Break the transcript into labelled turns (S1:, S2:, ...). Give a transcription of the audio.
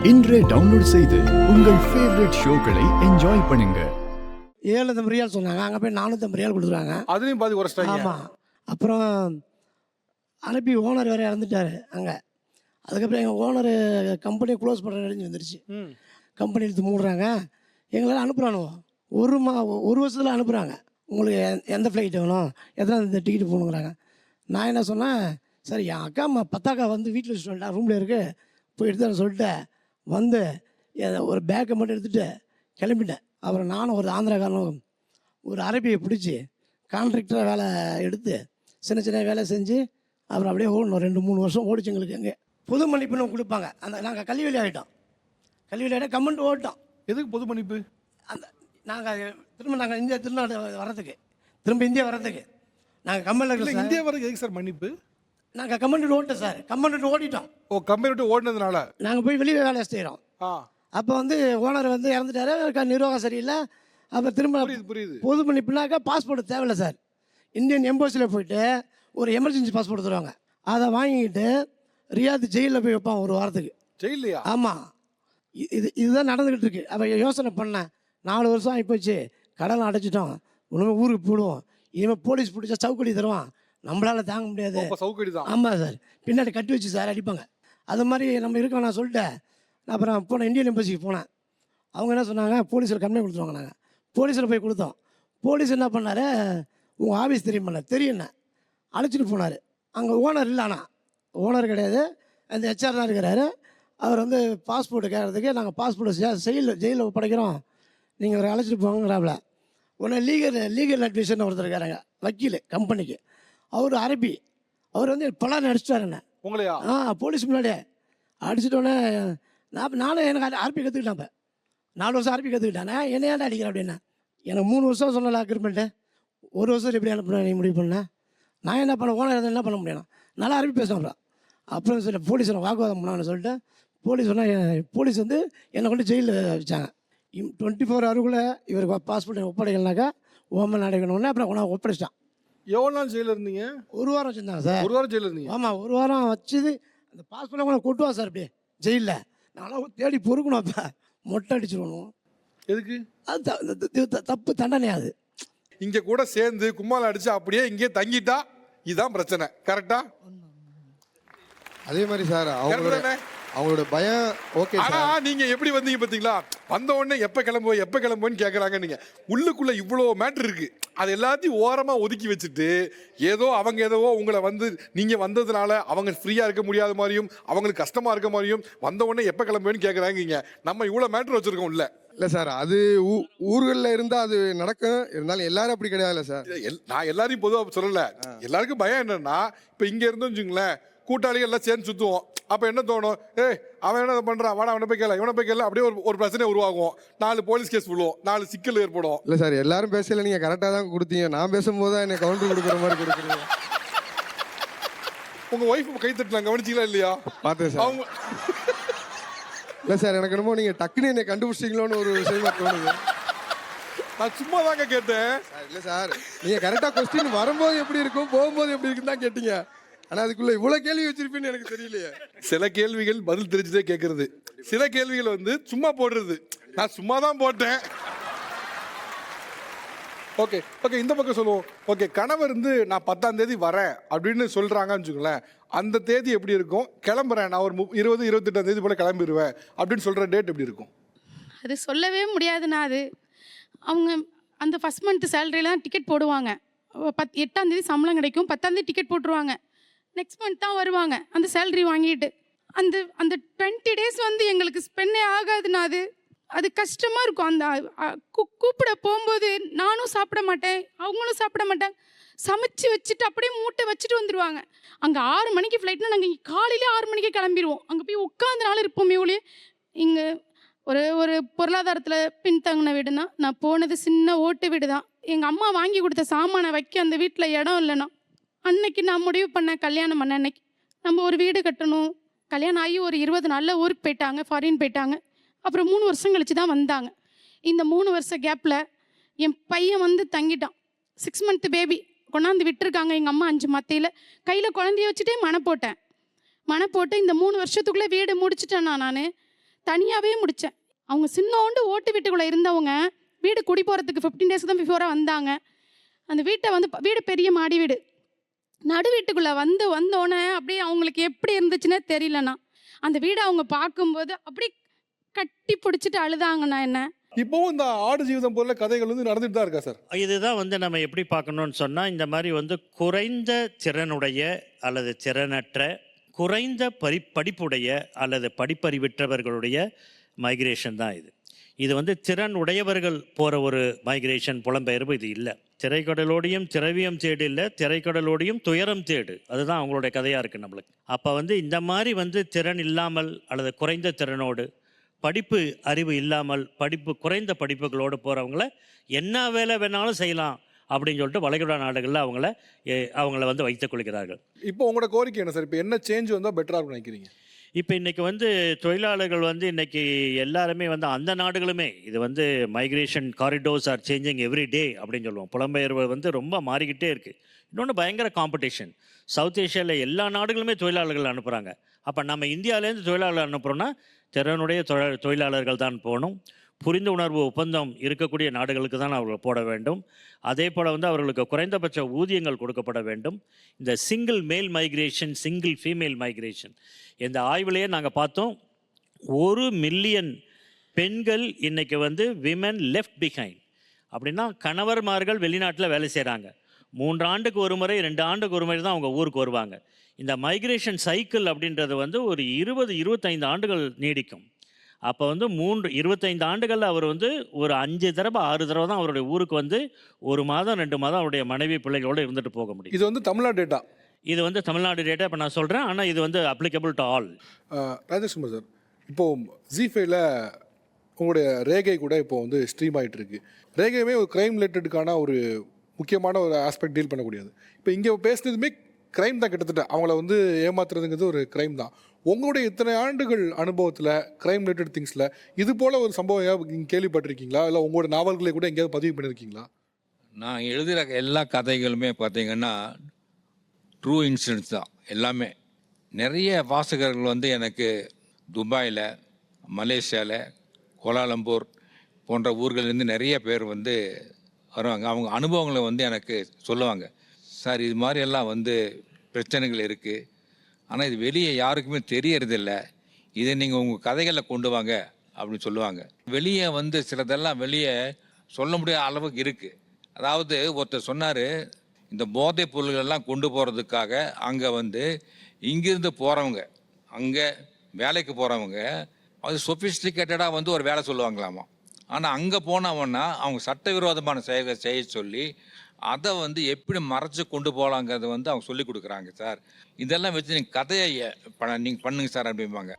S1: இன்றே டவுன்லோட் செய்து உங்கள் ஃபேவரட் ஷோக்களை என்ஜாய் பண்ணுங்க.
S2: 750 ரியால் சொன்னாங்க, அங்கே போய் 450 ரியால் கொடுத்துருவாங்க.
S3: அதுலேயும் பாதி குறைச்சிட்டாங்க.
S2: ஆமாம். அப்புறம் அனுப்பி ஓனர் வேறு இறந்துட்டார் அங்கே. அதுக்கப்புறம் எங்கள் ஓனர் கம்பெனியை க்ளோஸ் பண்ணுற நினைஞ்சு வந்துருச்சு. கம்பெனி எடுத்து மூடுறாங்க. எங்களால் அனுப்புகிறானுவோ ஒரு வருஷத்தில் அனுப்புகிறாங்க. உங்களுக்கு எந்த ஃப்ளைட் வேணும், எத்தனை இந்த டிக்கெட் போகணுங்கிறாங்க. நான் என்ன சொன்னேன், சரி என் அக்கா அம்மா பத்தாக்கா வந்து வீட்டில் வச்சுட்டு ரூமில் இருக்குது, போய் எடுத்து சொல்லிட்டு வந்து ஒரு பேக்கை மட்டும் எடுத்துகிட்டு கிளம்பிட்டேன். அப்புறம் நானும் ஒரு ஆந்திராக்காரனும் ஒரு அரபியை பிடிச்சி கான்ட்ராக்டராக வேலை எடுத்து சின்ன சின்ன வேலை செஞ்சு அப்புறம் அப்படியே ஓடணும். 2-3 வருஷம் ஓடிச்சு எங்களுக்கு. எங்கே பொது மன்னிப்புன்னு கொடுப்பாங்க. அந்த நாங்கள் கல்வி ஆகிட்டோம். கல்வி கமெண்ட் ஓட்டோம்.
S3: எதுக்கு பொது மன்னிப்பு?
S2: அந்த நாங்கள் நாங்கள் இந்தியா திருநாடு வரதுக்கு, திரும்ப இந்தியா வரதுக்கு நாங்கள் கம்பெனியில்
S3: இந்தியா வரதுக்கு எதுக்கு சார் மன்னிப்பு?
S2: நாங்கள் கமெண்ட் ஓட்டோம் சார். கமெண்ட் ஓடிட்டோம்.
S3: ஓ, கம்பெனி விட்டு ஓடினதுனால
S2: நாங்கள் போய் வெளியே வேலை செய்கிறோம். அப்போ வந்து ஓனர் வந்து இறந்துட்டாரு, நிர்வாகம் சரியில்லை. அப்போ திரும்ப
S3: புரியுது.
S2: பொது மன்னிப்புனாக்கா பாஸ்போர்ட் தேவையில்லை சார். இந்தியன் எம்பசியில் போயிட்டு ஒரு எமர்ஜென்சி பாஸ்போர்ட் தருவாங்க. அதை வாங்கிக்கிட்டு ரியாத் ஜெயிலில் போய் வைப்பான் ஒரு வாரத்துக்கு.
S3: ஜெயிலையா? ஆமாம்.
S2: இதுதான் நடந்துக்கிட்டு இருக்கு. அப்போ யோசனை பண்ணேன், 4 வருஷம் ஆகிப்போச்சு, கடலை அடைச்சிட்டோம், ஒன்றுமே ஊருக்கு போடுவோம், இனிமேல் போலீஸ் பிடிச்சா சவுக்கடி தருவான், நம்மளால் தாங்க முடியாது.
S3: சவுக்கடி தான். ஆமாம்
S2: சார், பின்னாடி கட்டி வச்சு சார் அடிப்பாங்க. அது மாதிரி நம்ம இருக்கோம். நான் சொல்லிட்டேன். அப்புறம் போனேன், இந்தியன் எம்பசிக்கு போனேன். அவங்க என்ன சொன்னாங்க, போலீஸில் கம்ப்ளைண்ட் கொடுத்துருவாங்க. நாங்கள் போலீஸில் போய் கொடுத்தோம். போலீஸ் என்ன பண்ணார், உங்கள் ஆஃபீஸ் தெரியுமா? தெரியுண்ணே. அழைச்சிட்டு போனார். அங்கே ஓனர் இல்லை, ஆனால் ஓனர் கிடையாது, அந்த ஹெச்ஆர் தான் இருக்கிறாரு. அவர் வந்து பாஸ்போர்ட்டு கேட்கறதுக்கு நாங்கள் பாஸ்போர்ட்டை ஜெயிலில் ஒப்படைக்கிறோம், நீங்கள் ஒரு அழைச்சிட்டு போங்கிறாப்புல. உடனே லீகல் அட்வைசர்னு ஒருத்தர் இருக்காருங்க, வக்கீல் கம்பெனிக்கு. அவர் அரபி. அவர் வந்து பலான்னு அடிச்சிட்டார் என்ன.
S3: உங்களையா?
S2: போலீஸ் முன்னாடியே அடிச்சிட்டோன்னே நானும் எனக்கு அரபி கற்றுக்கிட்டேன். இப்போ 4 வருஷம் அரபி கற்றுக்கிட்டானே. என்ன ஏன்டா அடிக்கிறேன் அப்படின்னா, எனக்கு 3 வருஷம் சொன்னல அக்ரிமெண்ட்டு, 1 வருஷம் எப்படி அனுப்புனேன் நீ முடிவு பண்ணேன். நான் என்ன பண்ண, ஓனர் என்ன பண்ண முடியும், நல்லா அரபி பேசுகிறேன். அப்புறம் சொல்லி போலீஸ் வாக்குவாதம் பண்ணான்னு சொல்லிட்டு போலீஸ் போலீஸ் வந்து என்னை கொண்டு ஜெயிலில் வச்சாங்க. 24 ஹவருக்குள்ளே இவருக்கு பாஸ்போர்ட் ஒப்படைக்கலனாக்கா ஓமன் அடைக்கணும்னு அப்புறம் உணவு ஒப்படைச்சிட்டான்.
S3: எவ்வளோ நாள் ஜெயிலில் இருந்தீங்க?
S2: 1 வாரம் வச்சுருந்தாங்க சார்.
S3: 1 வாரம் ஜெயிலில் இருந்தீங்க?
S2: ஆமாம், 1 வாரம் வச்சுது. அந்த பாஸ்போர்ட்டை கூட கொட்டுவான் சார் அப்படியே ஜெயிலில். நானும் தேடி பொறுக்கணும். அப்போ மொட்டை அடிச்சிடணும்.
S3: எதுக்கு?
S2: அது தப்பு தண்டனை. அது
S3: இங்கே கூட சேர்ந்து கும்மால் அடிச்சு அப்படியே இங்கே தங்கிட்டா இதுதான் பிரச்சனை. கரெக்டா?
S4: அதே மாதிரி சார் அவங்களோட பயம். ஓகே,
S3: ஆனா நீங்க எப்படி வந்தீங்க பாத்தீங்களா? வந்த உடனே எப்ப கிளம்புவோன்னு கேக்குறாங்க. நீங்க உள்ளுக்குள்ள இவ்வளவு மேட்டர் இருக்கு, அது எல்லாத்தையும் ஓரமா ஒதுக்கி வச்சுட்டு ஏதோ உங்களை வந்து நீங்க வந்ததுனால அவங்க ஃப்ரீயா இருக்க முடியாத மாதிரியும் அவங்களுக்கு கஷ்டமா இருக்க மாதிரியும் வந்த உடனே எப்ப கிளம்புவேன்னு கேக்குறாங்க. நம்ம இவ்வளவு மேட்டர் வச்சிருக்கோம்.
S4: இல்ல சார், அது ஊர்களில் இருந்தா அது நடக்கும். இருந்தாலும் எல்லாரும் அப்படி கிடையாதுல்ல சார்.
S3: நான் எல்லாரையும் பொதுவாக சொல்லல. எல்லாருக்கும் பயம் என்னன்னா, இப்ப இங்க இருந்தோம் வச்சுங்களேன், கூட்டாளிகள் எல்லாம் சேர்ந்து சுத்துவோம். அப்ப என்ன தோணும், அவன் என்ன பண்றான், வாடா அவனை போய் கேட்கல, அப்படியே ஒரு பிரச்சனை உருவாகும். 4 போலீஸ் கேஸ் விழுவோம், 4 சிக்கல் ஏற்படும்.
S4: இல்ல சார், எல்லாரும் பேசல, நீங்க கரெக்டா தான் கொடுத்தீங்க. நான் பேசும்போது தான் என்ன கவுண்டர் கொடுக்குற மாதிரி கொடுக்குறீங்க.
S3: உங்க ஒய்ஃப் கை தட்டலாம், கவனிச்சிங்களா இல்லையா?
S4: பார்த்தேன் சார். அவங்க இல்ல சார், எனக்கு என்னமோ நீங்க டக்குன்னு என்னை கண்டுபிடிச்சிங்களோன்னு ஒரு விஷயமா தோணுது.
S3: நான் சும்மா தாங்க கேட்டேன்.
S4: இல்ல சார், நீங்க கரெக்டா கொஸ்டின் வரும்போது எப்படி இருக்கும், போகும்போது எப்படி இருக்குன்னு தான் கேட்டீங்க. ஆனா அதுக்குள்ள இவ்வளவு கேள்வி வச்சிருப்பேன்னு எனக்கு தெரியலையே.
S3: சில கேள்விகள் பதில் தெரிஞ்சுட்டே கேட்கறது, சில கேள்விகள் வந்து சும்மா போடுறது. நான் சும்மா தான் போட்டேன். ஓகே, இந்த பக்கம் சொல்லுவோம். ஓகே, கணவர் இருந்து நான் 10ஆம் தேதி வரேன் அப்படின்னு சொல்றாங்கன்னு வச்சுக்கோங்களேன். அந்த தேதி எப்படி இருக்கும்? கிளம்புறேன் நான் ஒரு 20-28ஆம் தேதி போல கிளம்பிடுவேன் அப்படின்னு சொல்ற டேட் எப்படி இருக்கும்?
S5: அது சொல்லவே முடியாதுண்ணா. அது அவங்க அந்த ஃபர்ஸ்ட் மந்த் சேலரிலாம் டிக்கெட் போடுவாங்க. 8ஆம் தேதி சம்பளம் கிடைக்கும், 10ஆம் தேதி டிக்கெட் போட்டுருவாங்க. நெக்ஸ்ட் மந்த் தான் வருவாங்க அந்த சேலரி வாங்கிட்டு. அந்த 20 டேஸ் வந்து எங்களுக்கு ஸ்பென்னே ஆகாதுண்ணா. அது கஷ்டமாக இருக்கும். அந்த கூப்பிட போகும்போது நானும் சாப்பிட மாட்டேன், அவங்களும் சாப்பிட மாட்டாங்க. சமைச்சு வச்சுட்டு அப்படியே மூட்டை வச்சுட்டு வந்துடுவாங்க. அங்கே 6 மணிக்கு ஃப்ளைட்னா நாங்கள் காலையிலே 6 மணிக்கே கிளம்பிடுவோம். அங்கே போய் உட்காந்தனால இருப்போமே ஒழிய. இங்கே ஒரு பொருளாதாரத்தில் பின்தங்கின வீடு தான். நான் போனது சின்ன ஓட்டு வீடு தான். எங்கள் அம்மா வாங்கி கொடுத்த சாமானை வைக்க அந்த வீட்டில் இடம் இல்லைண்ணா. அன்னைக்கு நான் முடிவு பண்ணேன், கல்யாணம் பண்ண அன்னைக்கு நம்ம ஒரு வீடு கட்டணும். கல்யாணம் ஆகி ஒரு 20 நாளில் ஊருக்கு போயிட்டாங்க, ஃபாரின் போயிட்டாங்க. அப்புறம் 3 வருஷம் கழிச்சு தான் வந்தாங்க. இந்த 3 வருஷ கேப்பில் என் பையன் வந்து தங்கிட்டான். 6 மந்த் பேபி கொண்டாந்து விட்டுருக்காங்க எங்கள் அம்மா 5 மத்தையில். கையில் குழந்தைய வச்சுட்டே மனை போட்டு இந்த 3 வருஷத்துக்குள்ளே வீடு முடிச்சிட்டேன்னா நான் தனியாகவே முடித்தேன். அவங்க சின்னோண்டு ஓட்டு வீட்டுக்குள்ளே இருந்தவங்க வீடு குடி போகிறதுக்கு 15 டேஸ்க்கு தான் பிஃபோராக வந்தாங்க. அந்த வீட்டை வந்து வீடு பெரிய மாடி வீடு, நடு வீட்டுக்குள்ளே வந்தோடனே அப்படியே அவங்களுக்கு எப்படி இருந்துச்சுன்னே தெரியலண்ணா. அந்த வீடை அவங்க பார்க்கும்போது அப்படி கட்டி பிடிச்சிட்டு அழுதாங்கண்ணா. என்ன
S3: இப்போவும் இந்த ஆடு ஜீவிதம் போல கதைகள் வந்து நடந்துட்டு தான் இருக்கா சார்?
S6: இதுதான் வந்து நம்ம எப்படி பார்க்கணும்னு சொன்னால், இந்த மாதிரி வந்து குறைந்த திறனுடைய அல்லது திறனற்ற, குறைந்த படிப்புடைய அல்லது படிப்பறிவிற்றவர்களுடைய மைக்ரேஷன் தான் இது. இது வந்து திறன் உடையவர்கள் போகிற ஒரு மைக்ரேஷன், புலம்பெயர்வு இது இல்லை. திரைக்கடலோடையும் திரவியம் தேடு இல்லை, திரைக்கடலோடையும் துயரம் தேடு, அதுதான் அவங்களுடைய கதையாக இருக்குது நம்மளுக்கு. அப்போ வந்து இந்த மாதிரி வந்து திறன் இல்லாமல் அல்லது குறைந்த திறனோடு, படிப்பு அறிவு இல்லாமல் குறைந்த படிப்புகளோடு போகிறவங்கள என்ன வேலை வேணாலும் செய்யலாம் அப்படின்னு சொல்லிட்டு வளைகுடா நாடுகளில் அவங்கள வந்து வைத்துக் கொள்கிறார்கள்.
S3: இப்போ உங்களோட கோரிக்கை என்ன சார்? இப்போ என்ன சேஞ்ச் வந்தால் பெட்டராக இருக்கும் நினைக்கிறீங்க?
S6: இப்போ இன்றைக்கி வந்து தொழிலாளர்கள் வந்து இன்றைக்கி எல்லாருமே வந்து அந்த நாடுகளுமே இது வந்து migration corridors R changing every day அப்படின்னு சொல்லுவோம். புலம்பெயர்வு வந்து ரொம்ப மாறிக்கிட்டே இருக்குது. இன்னொன்று பயங்கர காம்படிஷன். சவுத் ஏஷியாவில் எல்லா நாடுகளுமே தொழிலாளர்கள் அனுப்புகிறாங்க. அப்போ நம்ம இந்தியாவிலேருந்து தொழிலாளர்கள் அனுப்புகிறோன்னா திறனுடைய தொழிலாளர்கள் தான் போகணும். புரிந்து உணர்வு ஒப்பந்தம் இருக்கக்கூடிய நாடுகளுக்கு தான் அவர்கள் போட வேண்டும். அதே போல் வந்து அவர்களுக்கு குறைந்தபட்ச ஊதியங்கள் கொடுக்கப்பட வேண்டும். இந்த சிங்கிள் மேல் மைக்ரேஷன், சிங்கிள் ஃபீமேல் மைக்ரேஷன், இந்த ஆய்விலேயே நாங்கள் பார்த்தோம், 1 மில்லியன் பெண்கள் இன்றைக்கி வந்து விமென் லெஃப்ட் பிஹைண்ட். அப்படின்னா கணவர்மார்கள் வெளிநாட்டில் வேலை செய்கிறாங்க. 3 ஆண்டுக்கு ஒரு முறை 2 ஆண்டுக்கு ஒரு முறை தான் அவங்க ஊருக்கு வருவாங்க. இந்த மைக்ரேஷன் சைக்கிள் அப்படின்றது வந்து ஒரு 20-25 ஆண்டுகள் நீடிக்கும். அப்போ வந்து 25 ஆண்டுகளில் அவர் வந்து ஒரு 5 தடவை 6 தடவை தான் அவருடைய ஊருக்கு வந்து 1 மாதம் 2 மாதம் அவருடைய மனைவி பிள்ளைகளோடு இருந்துட்டு போக முடியும்.
S3: இது வந்து தமிழ்நாடு டேட்டா.
S6: இது வந்து தமிழ்நாடு டேட்டா இப்போ நான் சொல்கிறேன். ஆனால் இது வந்து applicable to all.
S3: Rajeshkumar sir, இப்போது ஜி5ல உங்களுடைய ரேகை கூட இப்போ வந்து ஸ்ட்ரீம் ஆகிட்டு இருக்கு. ரேகையுமே ஒரு க்ரைம் ரிலேட்டடுக்கான ஒரு முக்கியமான ஒரு ஆஸ்பெக்ட் டீல் பண்ணக்கூடியது. இப்போ இங்கே பேசுனதுமே க்ரைம் தான், கிட்டத்தட்ட அவங்கள வந்து ஏமாத்துறதுங்கிறது ஒரு க்ரைம் தான். உங்களுடைய இத்தனை ஆண்டுகள் அனுபவத்தில் க்ரைம் ரிலேட்டட் திங்ஸில் இது போல் ஒரு சம்பவம் நீங்கள் கேள்விப்பட்டிருக்கீங்களா? இல்லை உங்களோட நாவல்களை கூட எங்கேயாவது பதிவு பண்ணியிருக்கீங்களா?
S7: நான் எழுதுகிற எல்லா கதைகளுமே பார்த்தீங்கன்னா ட்ரூ இன்சிடென்ட்ஸ் தான் எல்லாமே. நிறைய வாசகர்கள் வந்து எனக்கு துபாயில், மலேசியாவில், கோலாலம்பூர் போன்ற ஊர்கள்லேருந்து நிறைய பேர் வந்து வருவாங்க. அவங்க அனுபவங்களை வந்து எனக்கு சொல்லுவாங்க. சார், இது மாதிரியெல்லாம் வந்து பிரச்சனைகள் இருக்குது, ஆனால் இது வெளியே யாருக்குமே தெரியறதில்ல, இதை நீங்கள் உங்கள் கதைகளில் கொண்டு வாங்க அப்படின்னு சொல்லுவாங்க. வெளியே வந்து சிலதெல்லாம் வெளியே சொல்ல முடியாத அளவுக்கு இருக்குது. அதாவது ஒருத்தர் சொன்னார், இந்த போதைப் பொருள்களெல்லாம் கொண்டு போகிறதுக்காக அங்கே வந்து இங்கிருந்து போகிறவங்க, அங்கே வேலைக்கு போகிறவங்க அது சொஃபிஸ்டிகேட்டடாக வந்து ஒரு வேலை சொல்லுவாங்களாமா. ஆனால் அங்கே போனவன்னா அவங்க சட்டவிரோதமான செயல்களை செய்ய சொல்லி அதை வந்து எப்படி மறைச்சு கொண்டு போகலாங்கிறத வந்து அவங்க சொல்லி கொடுக்குறாங்க. சார், இதெல்லாம் வச்சு நீங்கள் கதையை நீங்கள் பண்ணுங்க சார் அப்படிம்பாங்க.